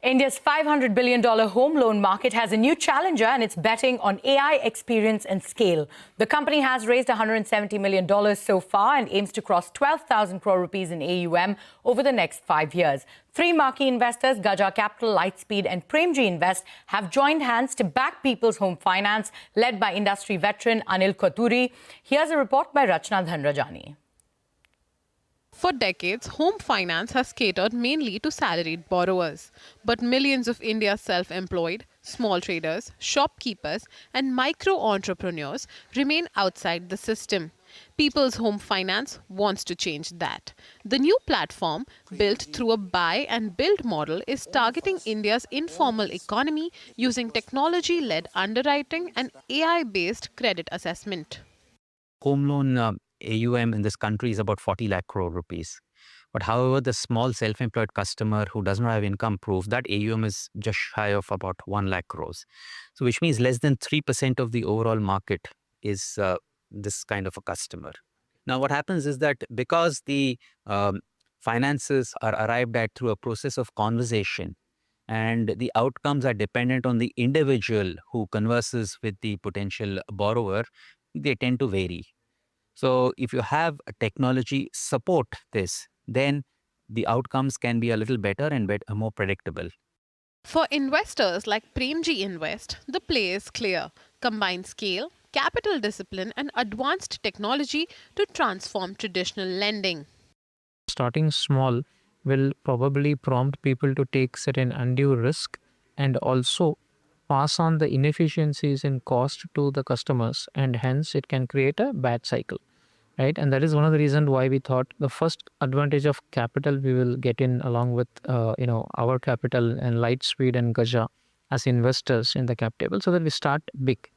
India's $500 billion home loan market has a new challenger, and it's betting on AI experience and scale. The company has raised $170 million so far and aims to cross 12,000 crore rupees in AUM over the next 5 years. Three marquee investors, Gaja Capital, Lightspeed and Premji Invest, have joined hands to back people's home finance, led by industry veteran Anil Koturi. Here's a report by Rachna Dhanrajani. For decades, home finance has catered mainly to salaried borrowers. But millions of India's self-employed, small traders, shopkeepers and micro-entrepreneurs remain outside the system. People's Home Finance wants to change that. The new platform, built through a buy and build model, is targeting India's informal economy using technology-led underwriting and AI-based credit assessment. Home loan AUM in this country is about 40 lakh crore rupees. But however, the small self-employed customer who does not have income proof, that AUM is just shy of about 1 lakh crores. So which means less than 3% of the overall market is this kind of a customer. Now what happens is that because the finances are arrived at through a process of conversation, and the outcomes are dependent on the individual who converses with the potential borrower, they tend to vary. So if you have a technology support this, then the outcomes can be a little better and more predictable. For investors like Premji Invest, the play is clear. Combine scale, capital discipline and advanced technology to transform traditional lending. Starting small will probably prompt people to take certain undue risk and also pass on the inefficiencies in cost to the customers, and hence it can create a bad cycle. Right, and that is one of the reasons why we thought the first advantage of capital we will get in along with our capital and Lightspeed and Gaja as investors in the cap table, so that we start big.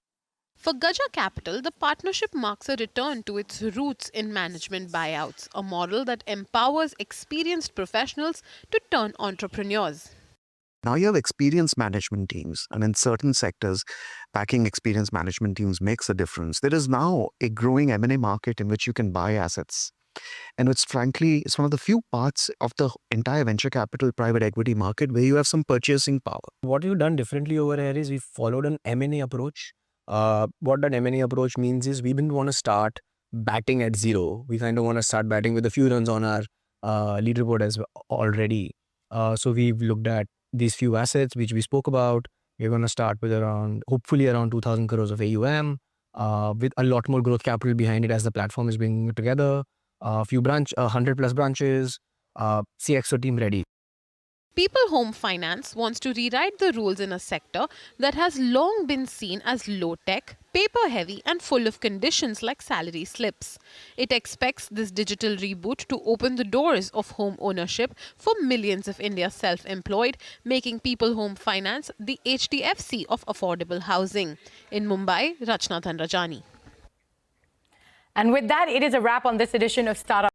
For Gaja Capital, the partnership marks a return to its roots in management buyouts, a model that empowers experienced professionals to turn entrepreneurs. Now you have experienced management teams, and in certain sectors, backing experienced management teams makes a difference. There is now a growing M&A market in which you can buy assets. And it's one of the few parts of the entire venture capital private equity market where you have some purchasing power. What we've done differently over here is we've followed an M&A approach. What that M&A approach means is we didn't want to start batting at zero. We kind of want to start batting with a few runs on our leaderboard as well already. So we've looked at these few assets which we spoke about. We're going to start with hopefully around 2,000 crores of AUM, with a lot more growth capital behind it as the platform is being put together. 100 plus branches, CXO team ready. People Home Finance wants to rewrite the rules in a sector that has long been seen as low-tech, paper-heavy and full of conditions like salary slips. It expects this digital reboot to open the doors of home ownership for millions of India's self-employed, making People Home Finance the HDFC of affordable housing. In Mumbai, Rachna Dhanrajani. And with that, it is a wrap on this edition of Startup.